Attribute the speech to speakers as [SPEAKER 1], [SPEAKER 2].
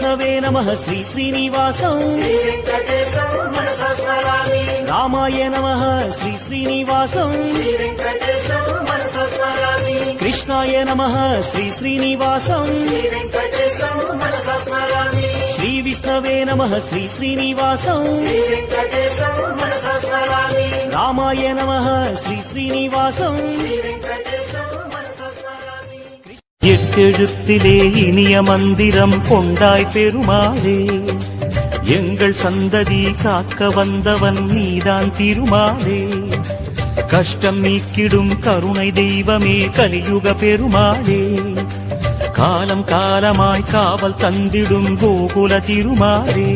[SPEAKER 1] విష్ణవే నమః శ్రీ శ్రీనివాసం రామాయ నమః శ్రీ శ్రీనివాసం కృష్ణాయ నమః శ్రీ శ్రీనివాసం శ్రీ విష్ణవే నమః శ్రీ శ్రీనివాసం రామాయ నమః శ్రీ శ్రీనివాసం எட்டெழுத்திலே இனிய மந்திரம் கொண்டாய் பெருமாளே எங்கள் சந்ததி காக்க வந்தவன் நீதான் திருமாலே கஷ்டம் நீக்கிடும் கருணை தெய்வமே கலியுக பெருமாளே காலம் காலமாய் காவல் தந்திடும் கோகுல திருமாலே